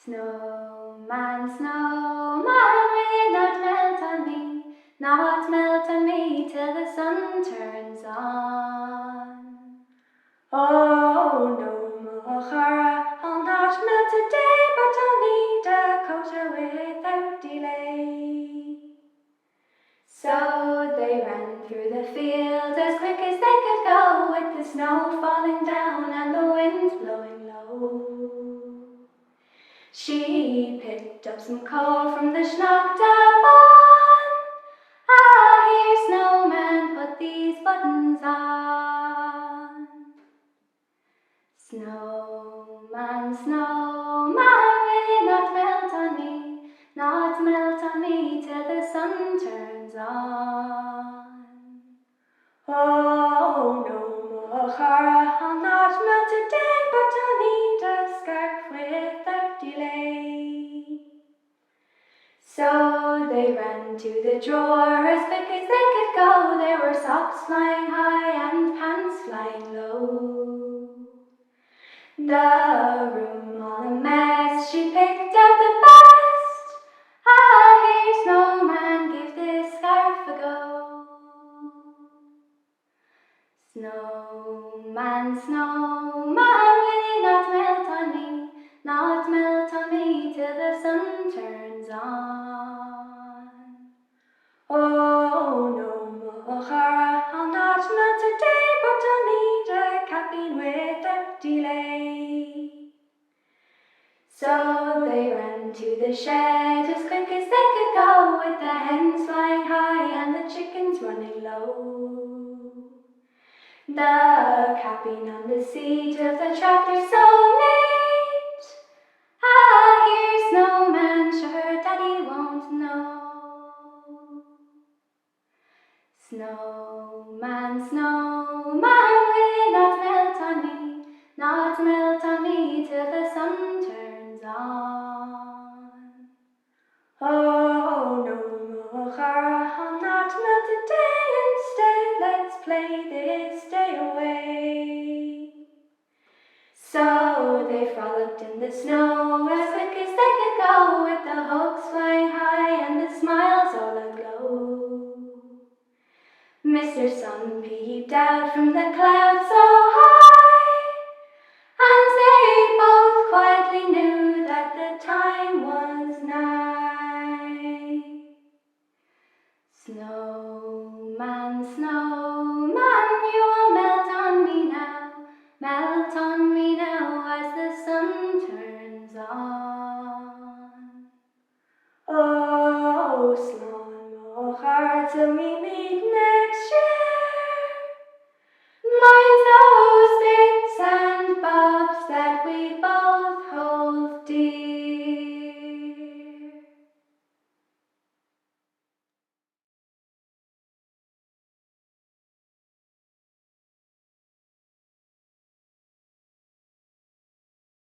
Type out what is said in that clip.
Snowman, snowman, will you not melt on me, not melt on me till the sun turns on? Oh no, Mochara, I'll not melt today, but I'll need a coat without delay. So they ran through the field as quick as they could go, with the snow falling down and the wind blowing low. She picked up some coal from the Sneachta barn. Ah, here, snowman, put these buttons on. Snowman, snowman, will you not melt on me, not melt on me till the sun turns on? Oh no, Mochara, I'll not melt today, but I'll need a scarf without delay. So they ran to the drawer as quick as they could go. There were socks flying high and pants flying low. The room all a mess, she picked out the best. Ah, here, snowman, give this scarf a go. Snowman, snowman, will you not melt on me, not melt on me till the sun turns on? Oh no, Mochara, I'll not melt today, but I'll need a capping without delay. So they ran to the shed as quick as they could go, with the hens flying high and the chickens running low. The capping on the seat of the tractor so neat. Ah, here, snowman, sure daddy won't know. Snowman, snowman, will you not melt on me, not melt on me till the sun turns on? Oh no, Mochara, I'll not melt today, instead let's play this day away. So they frolicked in the snow as quick as they could go, with the hooks flying high and the smiles all aglow. Mr. Sun peeped out from the clouds so high, and they both quietly knew that the time was nigh. Snowman, snowman, you will melt on me now, melt on me now as the sun turns on. Oh, Slán, Mochara, till me